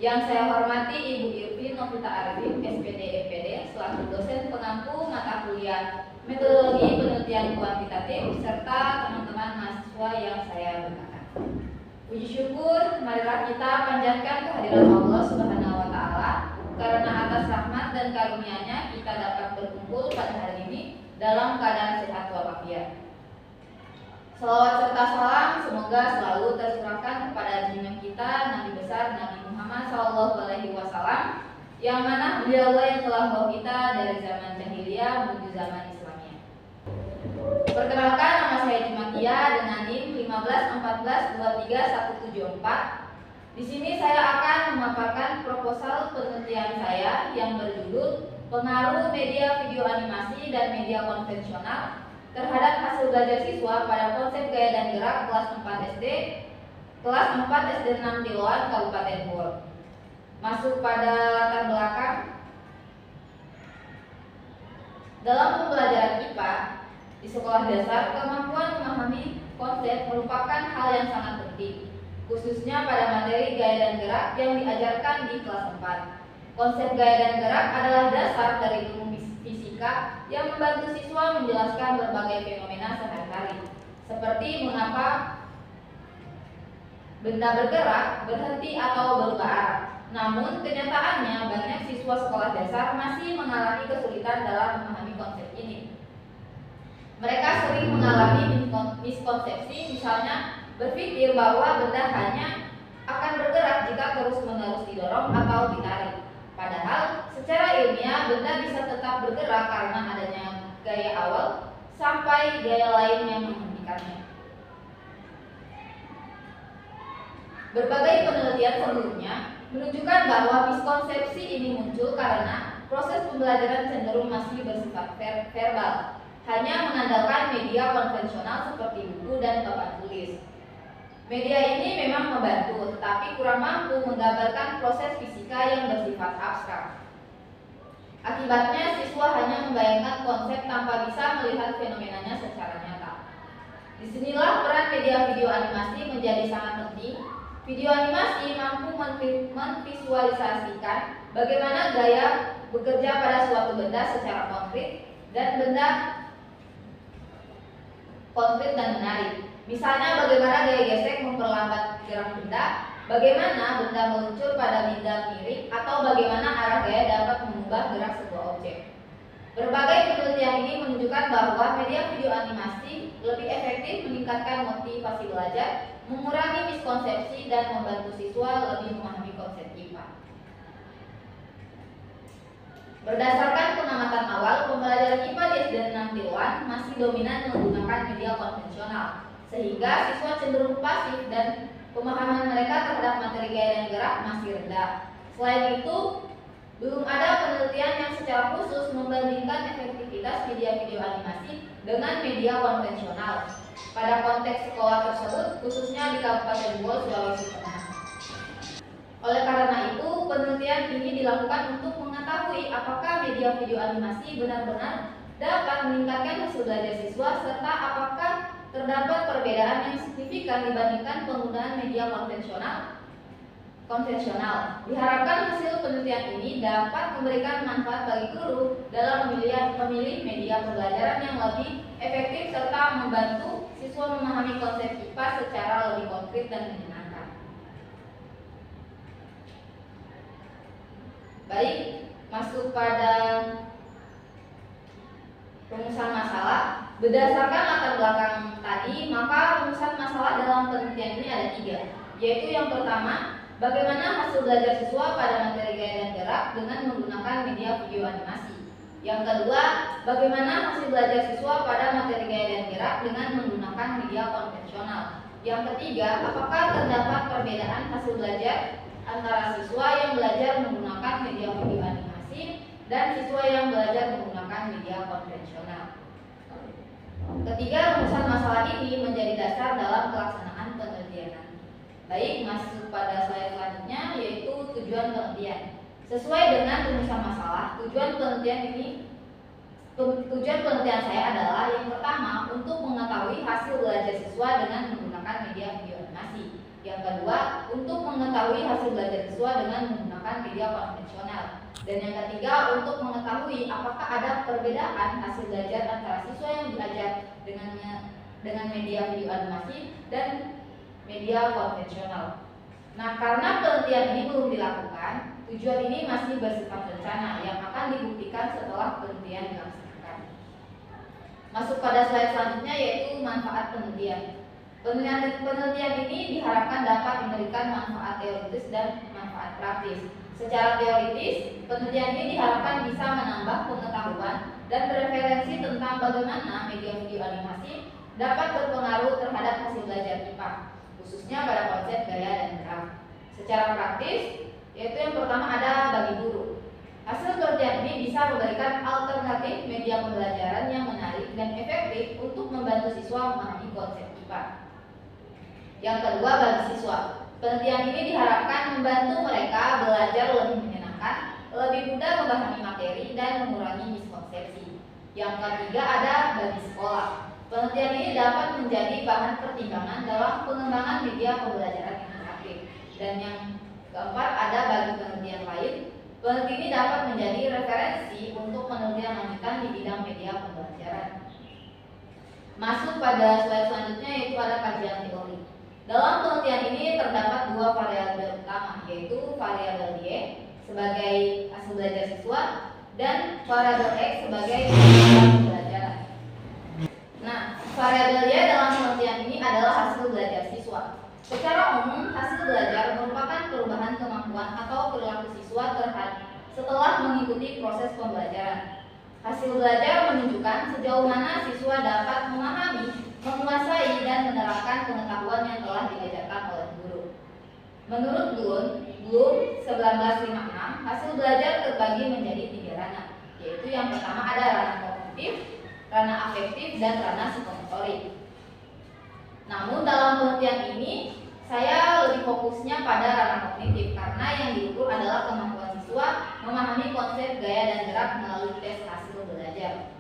Yang saya hormati Ibu Irvin Novita Arifin, SPD MPD, selaku dosen pengampu mata kuliah Metodologi Penelitian Kuantitatif, serta teman-teman mahasiswa yang saya banggakan. Puji syukur, marilah kita panjatkan kehadiran Allah Subhanahu wa Ta'ala, karena atas rahmat dan karunia-Nya kita dapat berkumpul pada hari ini dalam keadaan sehat walafiat. Salawat serta salam semoga selalu tercurahkan kepada junjungan kita Nabi besar Nabi Muhammad SAW, yang mana beliau yang telah membawa kita dari zaman jahiliyah menuju zaman Islamiyah. Perkenalkan, nama saya Jumatia dengan NIM 151423174. Di sini saya akan memaparkan proposal penelitian saya yang berjudul Pengaruh Media Video Animasi dan Media Konvensional terhadap hasil belajar siswa pada konsep gaya dan gerak kelas 4 SD 6 Tiloan, Kabupaten Bogor. Masuk pada latar belakang. Dalam pembelajaran IPA di sekolah dasar, kemampuan memahami konsep merupakan hal yang sangat penting, khususnya pada materi gaya dan gerak yang diajarkan di kelas 4. Konsep gaya dan gerak adalah dasar dari ilmu fisika yang membantu siswa menjelaskan berbagai fenomena sehari-hari, seperti mengapa benda bergerak, berhenti, atau berubah arah. Namun, kenyataannya banyak siswa sekolah dasar masih mengalami kesulitan dalam memahami konsep ini. Mereka sering mengalami miskonsepsi, misalnya berpikir bahwa benda hanya akan bergerak jika terus-menerus didorong atau ditarik. Padahal, secara ilmiah benda bisa tetap bergerak karena adanya gaya awal sampai gaya lain yang menghentikannya. Berbagai penelitian sebelumnya menunjukkan bahwa miskonsepsi ini muncul karena proses pembelajaran cenderung masih bersifat verbal, hanya mengandalkan media konvensional seperti buku dan papan tulis. Media ini memang membantu, tetapi kurang mampu menggambarkan proses fisika yang bersifat abstrak. Akibatnya, siswa hanya membayangkan konsep tanpa bisa melihat fenomenanya secara nyata. Disinilah peran media video animasi menjadi sangat penting. Video animasi mampu memvisualisasikan bagaimana gaya bekerja pada suatu benda secara konkret dan menarik. Misalnya bagaimana gaya gesek memperlambat gerak benda, bagaimana benda meluncur pada bidang miring, atau bagaimana arah gaya dapat mengubah gerak sebuah objek. Berbagai penelitian ini menunjukkan bahwa media video animasi lebih efektif meningkatkan motivasi belajar, mengurangi miskonsepsi, dan membantu siswa lebih memahami konsep IPA. Berdasarkan pengamatan awal, pembelajaran IPA di SD 6 Tiloan masih dominan menggunakan media konvensional, sehingga siswa cenderung pasif dan pemahaman mereka terhadap materi gaya dan gerak masih rendah. Selain itu, belum ada penelitian yang secara khusus membandingkan efektivitas media video animasi dengan media konvensional pada konteks sekolah tersebut, khususnya di Kabupaten Bogor, Sulawesi Tengah. Oleh karena itu, penelitian ini dilakukan untuk mengetahui apakah media video animasi benar-benar dapat meningkatkan hasil belajar siswa, serta apakah terdapat perbedaan yang signifikan dibandingkan penggunaan media konvensional. Diharapkan hasil penelitian ini dapat memberikan manfaat bagi guru dalam memilih media pembelajaran yang lebih efektif serta membantu siswa memahami konsep IPA secara lebih konkret dan menyenangkan. Baik, masuk pada rumusan masalah. Berdasarkan latar belakang tadi, maka rumusan masalah dalam penelitian ini ada 3, yaitu yang pertama, bagaimana hasil belajar siswa pada materi gaya dan gerak dengan menggunakan media video animasi. Yang kedua, bagaimana hasil belajar siswa pada materi gaya dan gerak dengan menggunakan media konvensional. Yang ketiga, apakah terdapat perbedaan hasil belajar antara siswa yang belajar menggunakan media video animasi dan siswa yang belajar menggunakan media konvensional. Ketiga, rumusan masalah ini menjadi dasar dalam pelaksanaan penelitian. Baik, masuk pada slide selanjutnya, yaitu tujuan penelitian. Sesuai dengan rumusan masalah, tujuan penelitian saya adalah yang pertama, untuk mengetahui hasil belajar siswa dengan menggunakan media video animasi. Yang kedua, untuk mengetahui hasil belajar siswa dengan menggunakan media konvensional. Dan yang ketiga, untuk mengetahui apakah ada perbedaan hasil belajar antara siswa yang diajar dengan media video animasi dan media konvensional. Nah, karena penelitian ini belum dilakukan, tujuan ini masih bersifat rencana yang akan dibuktikan setelah penelitian dilaksanakan. Masuk pada slide selanjutnya, yaitu manfaat penelitian. Penelitian ini diharapkan dapat memberikan manfaat teoritis dan manfaat praktis. Secara teoritis, penelitian ini diharapkan bisa menambah pengetahuan dan referensi tentang bagaimana media video animasi dapat berpengaruh terhadap hasil belajar IPA, khususnya pada konsep gaya dan gerak. Secara praktis, yaitu yang pertama ada bagi guru. Hasil penelitian ini bisa memberikan alternatif media pembelajaran yang menarik dan efektif untuk membantu siswa memahami konsep IPA. Yang kedua, bagi siswa, penelitian ini diharapkan membantu mereka belajar lebih menyenangkan, lebih mudah memahami materi, dan mengurangi miskonsepsi. Yang ketiga, ada bagi sekolah. Penelitian ini dapat menjadi bahan pertimbangan dalam pengembangan media pembelajaran interaktif. Dan yang keempat, ada bagi penelitian lain. Penelitian ini dapat menjadi referensi untuk penelitian lanjutan di bidang media pembelajaran. Masuk pada slide selanjutnya, yaitu ada kajian teori. Dalam penelitian ini terdapat dua variabel utama, yaitu variabel Y sebagai hasil belajar siswa dan variabel X sebagai hasil pembelajaran. Nah, variabel Y dalam penelitian ini adalah hasil belajar siswa. Secara umum, hasil belajar merupakan perubahan kemampuan atau perilaku siswa setelah mengikuti proses pembelajaran. Hasil belajar menunjukkan sejauh mana siswa dapat memahami, menguasai, dan menerapkan pengetahuan yang telah diajarkan oleh guru. Menurut Bloom 1956, hasil belajar terbagi menjadi 3 ranah, yaitu yang pertama ada ranah kognitif, ranah afektif, dan ranah psikomotorik. Namun dalam penelitian ini saya lebih fokusnya pada ranah kognitif karena yang diukur adalah kemampuan siswa memahami konsep gaya dan gerak melalui tes hasil belajar.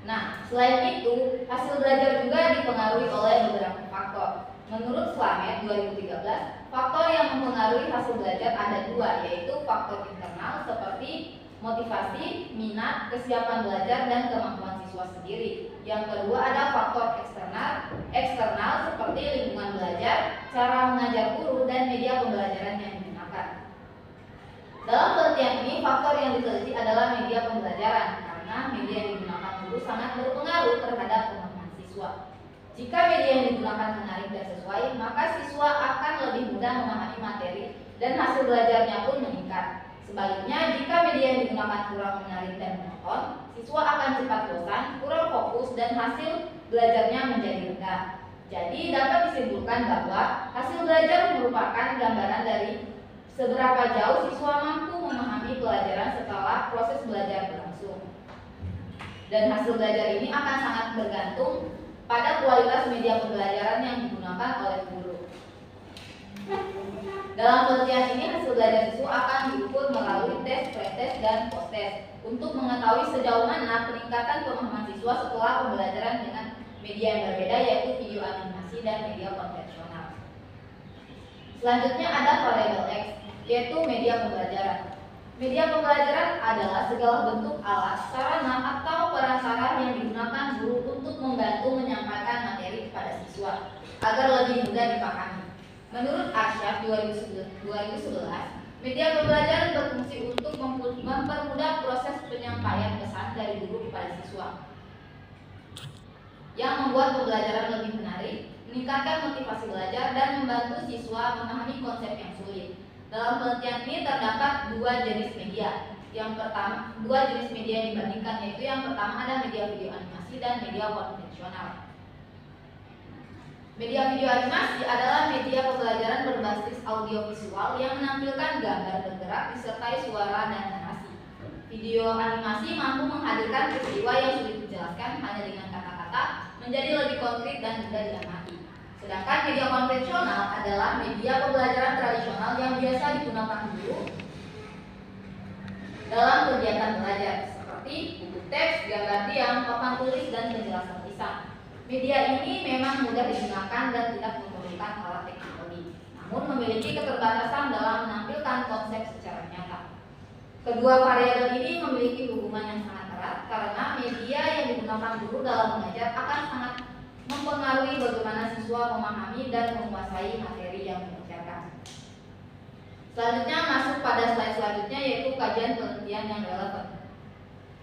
Nah, selain itu, hasil belajar juga dipengaruhi oleh beberapa faktor. Menurut Slamet 2013, faktor yang mempengaruhi hasil belajar ada 2, yaitu faktor internal seperti motivasi, minat, kesiapan belajar, dan kemampuan siswa sendiri. Yang kedua ada faktor eksternal seperti lingkungan belajar, cara mengajar guru, dan media pembelajaran yang digunakan. Dalam penelitian ini, faktor yang diteliti adalah media pembelajaran, karena media yang digunakan guru sangat berpengaruh terhadap pemahaman siswa. Jika media yang digunakan menarik dan sesuai, maka siswa akan lebih mudah memahami materi dan hasil belajarnya pun meningkat. Sebaliknya, jika media yang digunakan kurang menarik dan monoton, siswa akan cepat bosan, kurang fokus, dan hasil belajarnya menjadi rendah. Jadi, dapat disimpulkan bahwa hasil belajar merupakan gambaran dari seberapa jauh siswa mampu memahami pelajaran setelah proses belajar berlangsung. Dan hasil belajar ini akan sangat bergantung pada kualitas media pembelajaran yang digunakan oleh guru. Dalam penelitian ini, hasil belajar siswa akan diukur melalui tes, pretest, dan post-test untuk mengetahui sejauh mana peningkatan pemahaman siswa setelah pembelajaran dengan media yang berbeda, yaitu video animasi dan media konvensional. Selanjutnya ada variabel X, yaitu media pembelajaran. Media pembelajaran adalah segala bentuk alat, sarana, atau prasarana yang digunakan guru untuk membantu menyampaikan materi kepada siswa agar lebih mudah dipahami. Menurut Arsyad 2011, media pembelajaran berfungsi untuk mempermudah proses penyampaian pesan dari guru kepada siswa, yang membuat pembelajaran lebih menarik, meningkatkan motivasi belajar, dan membantu siswa memahami konsep yang sulit. Dalam penelitian ini terdapat 2 jenis media. Yang pertama, 2 jenis media yang dibandingkan, yaitu yang pertama ada media video animasi dan media konvensional. Media video animasi adalah media pembelajaran berbasis audiovisual yang menampilkan gambar bergerak disertai suara dan narasi. Video animasi mampu menghadirkan peristiwa yang sulit dijelaskan hanya dengan kata-kata menjadi lebih konkret dan mudah diamati. Sedangkan media konvensional adalah media pembelajaran tradisional yang biasa digunakan guru dalam kegiatan belajar seperti buku teks, gambar diam, papan tulis, dan penjelasan gratisan. Media ini memang mudah digunakan dan tidak memerlukan alat teknologi, namun memiliki keterbatasan dalam menampilkan konsep secara nyata. Kedua variabel ini memiliki hubungan yang sangat erat karena media yang digunakan guru dalam mengajar akan sangat mempengaruhi bagaimana siswa memahami dan menguasai materi yang diajarkan. Selanjutnya masuk pada slide selanjutnya, yaitu kajian penelitian yang relevan.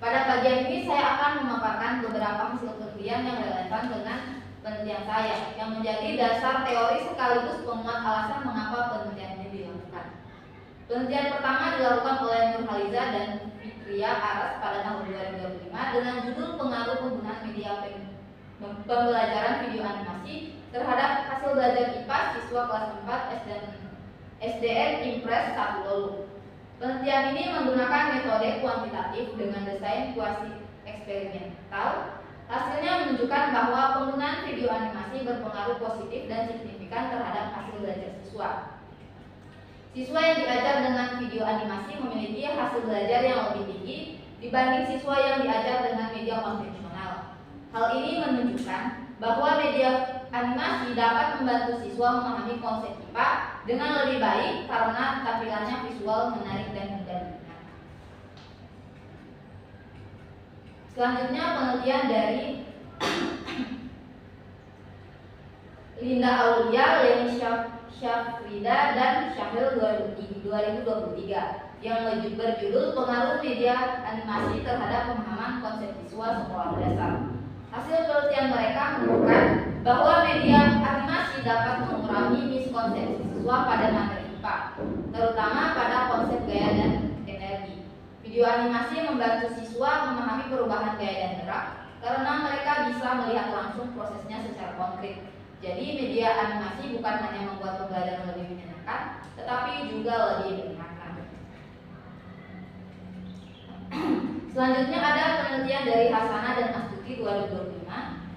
Pada bagian ini saya akan memaparkan beberapa hasil penelitian yang relevan dengan penelitian saya yang menjadi dasar teori sekaligus penguat alasan mengapa penelitian ini dilakukan. Penelitian pertama dilakukan oleh Nurhaliza dan Fitria Aras pada tahun 2025 dengan judul pengaruh penggunaan media pembelajaran video animasi terhadap hasil belajar IPA siswa kelas 4 SDN Impres 1 Lolu. Penelitian ini menggunakan metode kuantitatif dengan desain kuasi eksperimental. Hasilnya menunjukkan bahwa penggunaan video animasi berpengaruh positif dan signifikan terhadap hasil belajar siswa. Siswa yang diajar dengan video animasi memiliki hasil belajar yang lebih tinggi dibanding siswa yang diajar dengan media konvensional. Hal ini menunjukkan bahwa media animasi dapat membantu siswa memahami konsep IPA dengan lebih baik karena tampilannya visual, menarik, dan mudah diingat. Selanjutnya penelitian dari Linda Aulia, Leni Syafrida, dan Syahil 2023 yang berjudul pengaruh media animasi terhadap pemahaman konsep siswa sekolah dasar. Hasil penelitian mereka menunjukkan bahwa media animasi dapat mengurangi miskonsepsi siswa pada materi IPA, terutama pada konsep gaya dan energi. Video animasi membantu siswa memahami perubahan gaya dan gerak karena mereka bisa melihat langsung prosesnya secara konkret. Jadi media animasi bukan hanya membuat pembelajaran lebih menyenangkan, tetapi juga lebih menyenangkan. Selanjutnya ada penelitian dari Hasana dan Astuti 2025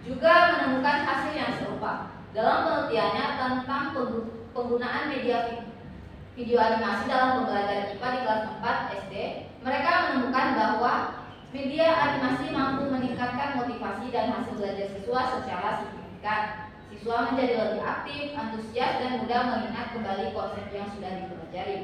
juga menemukan hasil yang serupa. Dalam penelitiannya tentang penggunaan media video animasi dalam pembelajaran IPA di kelas 4 SD, mereka menemukan bahwa media animasi mampu meningkatkan motivasi dan hasil belajar siswa secara signifikan. Siswa menjadi lebih aktif, antusias, dan mudah mengingat kembali konsep yang sudah dipelajari.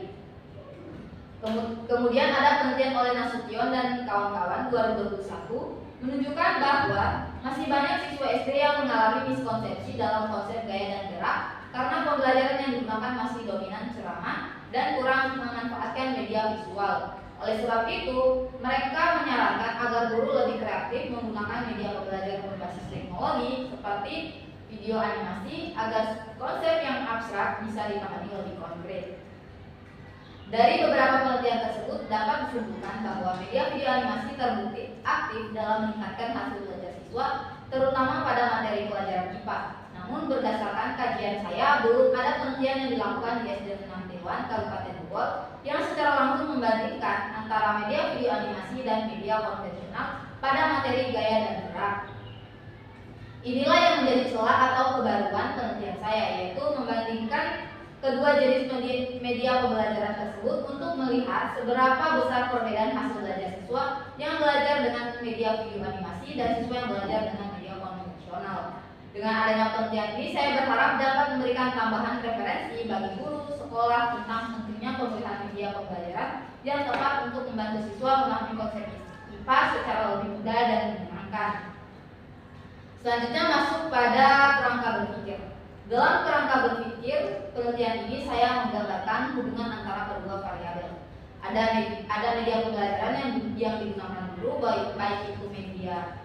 Kemudian ada penelitian oleh Nasution dan kawan-kawan 2021 menunjukkan bahwa masih banyak siswa SD yang mengalami miskonsepsi dalam konsep gaya dan gerak karena pembelajaran yang digunakan masih dominan ceramah dan kurang memanfaatkan media visual. Oleh sebab itu, mereka menyarankan agar guru lebih kreatif menggunakan media pembelajaran berbasis teknologi seperti video animasi agar konsep yang abstrak bisa dipahami lebih konkret. Dari beberapa penelitian tersebut dapat disimpulkan bahwa media video animasi terbukti aktif dalam meningkatkan hasil belajar siswa, terutama pada materi pelajaran IPA. Namun berdasarkan kajian saya, belum ada penelitian yang dilakukan di SD 6 Dewan Kabupaten Bogor yang secara langsung membandingkan antara media video animasi dan media konvensional pada materi gaya dan gerak. Inilah yang menjadi celah atau kebaruan penelitian saya, yaitu membandingkan kedua jenis media pembelajaran tersebut untuk melihat seberapa besar perbedaan hasil belajar siswa yang belajar dengan media video animasi dan siswa yang belajar dengan media konvensional. Dengan adanya penelitian ini, saya berharap dapat memberikan tambahan referensi bagi guru sekolah tentang pentingnya pemilihan media pembelajaran yang tepat untuk membantu siswa memahami konsep IPA secara lebih mudah dan menyenangkan. Selanjutnya masuk pada kerangka berpikir. Dalam kerangka berpikir, penelitian ini saya menggambarkan hubungan antara kedua variabel. Ada media pembelajaran yang digunakan guru, baik itu media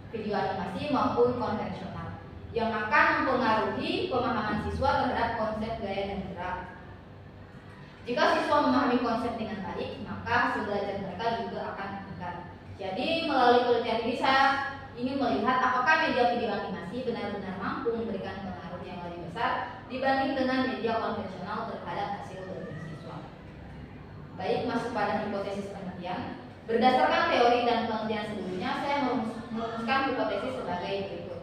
video animasi maupun konvensional, yang akan mempengaruhi pemahaman siswa terhadap konsep gaya dan gerak. Jika siswa memahami konsep dengan baik, maka hasil belajar mereka juga akan meningkat. Jadi melalui penelitian ini saya ingin melihat apakah media video animasi benar-benar mampu memberikan pengaruh yang lebih besar dibanding dengan media konvensional terhadap hasil belajar siswa. Baik, masuk pada hipotesis penelitian. Berdasarkan teori dan penelitian sebelumnya, saya merumuskan hipotesis sebagai berikut,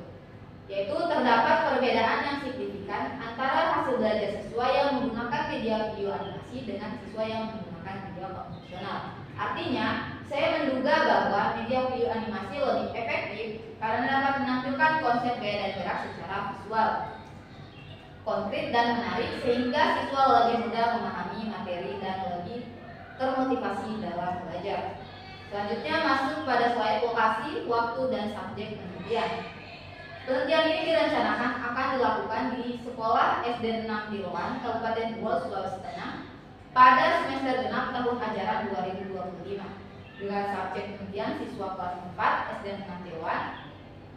yaitu terdapat perbedaan yang signifikan antara hasil belajar siswa yang menggunakan media video animasi dengan siswa yang menggunakan media konvensional. Artinya, saya menduga bahwa media video animasi lebih efektif karena dapat menampilkan konsep gaya dan gerak secara visual, konkret dan menarik sehingga siswa lebih mudah memahami materi dan lebih termotivasi dalam belajar. Selanjutnya masuk pada slide lokasi, waktu, dan subjek penelitian. Penelitian ini direncanakan akan dilakukan di Sekolah SD 6 Tiluan, Kabupaten Bool, Sulawesi Tengah pada semester genap tahun ajaran 2025 dengan subjek penelitian siswa kelas 4 SD 6 Tiluan.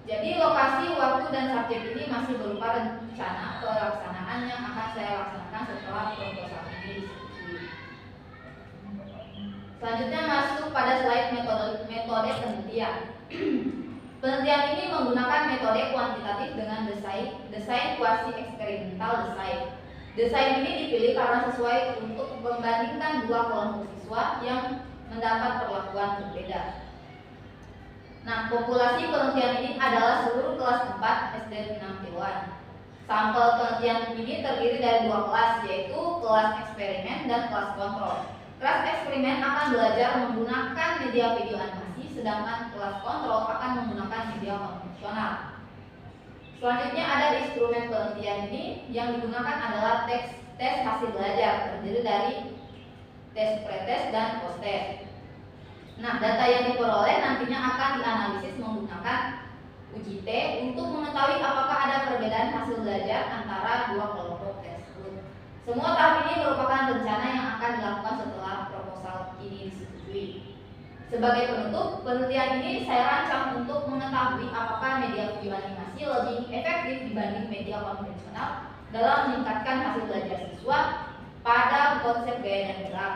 Jadi lokasi, waktu, dan subjek ini masih berupa rencana pelaksanaan yang akan saya laksanakan setelah proposal ini disetujui. Selanjutnya masuk pada slide metode penelitian. Penelitian ini menggunakan metode kuantitatif dengan desain kuasi eksperimental desain. Desain ini dipilih karena sesuai untuk membandingkan dua kelompok siswa yang mendapat perlakuan berbeda. Nah, populasi penelitian ini adalah seluruh kelas 4 SD 6 Tiluan. Sampel penelitian ini terdiri dari dua kelas, yaitu kelas eksperimen dan kelas kontrol. Kelas eksperimen akan belajar menggunakan media video animasi, sedangkan kelas kontrol akan menggunakan media konvensional. Selanjutnya ada instrumen penelitian ini yang digunakan adalah tes hasil belajar, terdiri dari tes pretest dan post-test. Nah, data yang diperoleh nantinya akan dianalisis menggunakan uji T untuk mengetahui apakah ada perbedaan hasil belajar antara dua kelompok tersebut. Semua tahap ini merupakan rencana yang akan dilakukan setelah proposal ini disetujui. Sebagai penutup, penelitian ini saya rancang untuk mengetahui apakah media video animasi lebih efektif dibanding media konvensional dalam meningkatkan hasil belajar siswa pada konsep gaya dan gerak.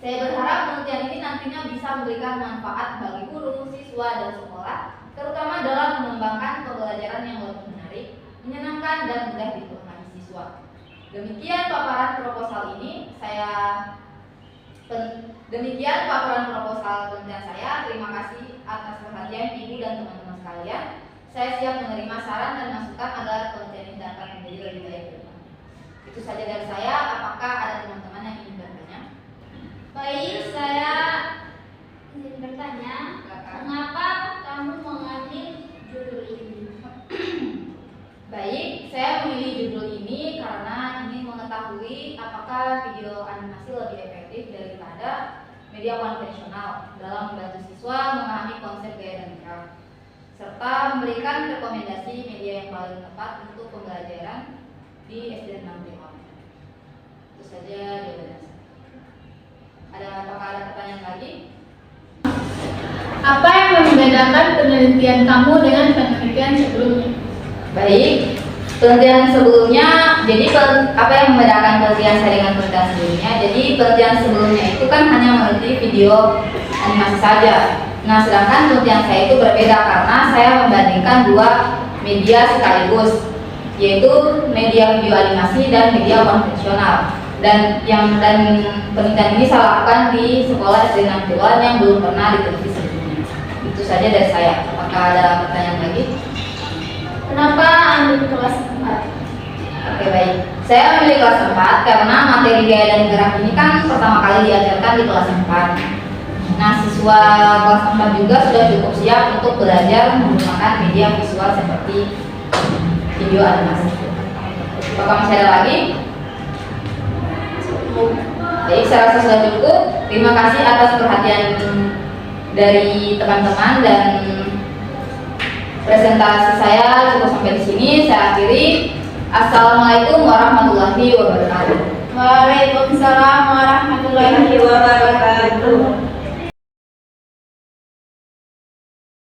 Saya berharap penelitian ini nantinya bisa memberikan manfaat bagi guru, siswa, dan sekolah, terutama dalam mengembangkan pembelajaran yang lebih menarik, menyenangkan, dan mudah dipahami siswa. Demikian paparan proposal penelitian saya. Terima kasih atas perhatian Ibu dan teman-teman sekalian. Saya siap menerima saran dan masukan agar penelitian ini dapat menjadi lebih baik ke depan. Itu saja dari saya. Apakah ada teman-teman yang ingin bertanya? Baik, saya ingin bertanya, mengapa kamu mengambil judul ini? Baik, saya memilih judul ini karena ingin mengetahui apakah video animasi lebih efektif daripada media konvensional dalam membantu siswa memahami konsep gaya dan gerak, serta memberikan rekomendasi media yang paling tepat untuk pembelajaran di SD 6 Tiluan. Itu saja jawaban saya. Apakah ada pertanyaan lagi? Apa yang membedakan penelitian kamu dengan penelitian sebelumnya? Baik, penelitian sebelumnya, jadi apa yang membedakan penelitian saya dengan penelitian sebelumnya? Jadi penelitian sebelumnya itu kan hanya meneliti video animasi saja. Nah, sedangkan penelitian saya itu berbeda karena saya membandingkan dua media sekaligus, yaitu media video animasi dan media konvensional. Dan penelitian ini saya lakukan di sekolah SD 6 Tiluan yang belum pernah diteliti sebelumnya. Itu saja dari saya. Apakah ada pertanyaan lagi? Kenapa ambil kelas 4? Oke, baik. Saya memilih kelas 4 karena materi gaya dan gerak ini kan pertama kali diajarkan di kelas 4. Nah, siswa kelas 4 juga sudah cukup siap untuk belajar menggunakan media visual seperti video animasi. Apakah masih ada lagi? Baik, saya rasa sudah cukup. Terima kasih atas perhatian dari teman-teman dan presentasi saya cukup sampai di sini. Saya akhiri. Assalamualaikum warahmatullahi wabarakatuh. Waalaikumsalam warahmatullahi wabarakatuh.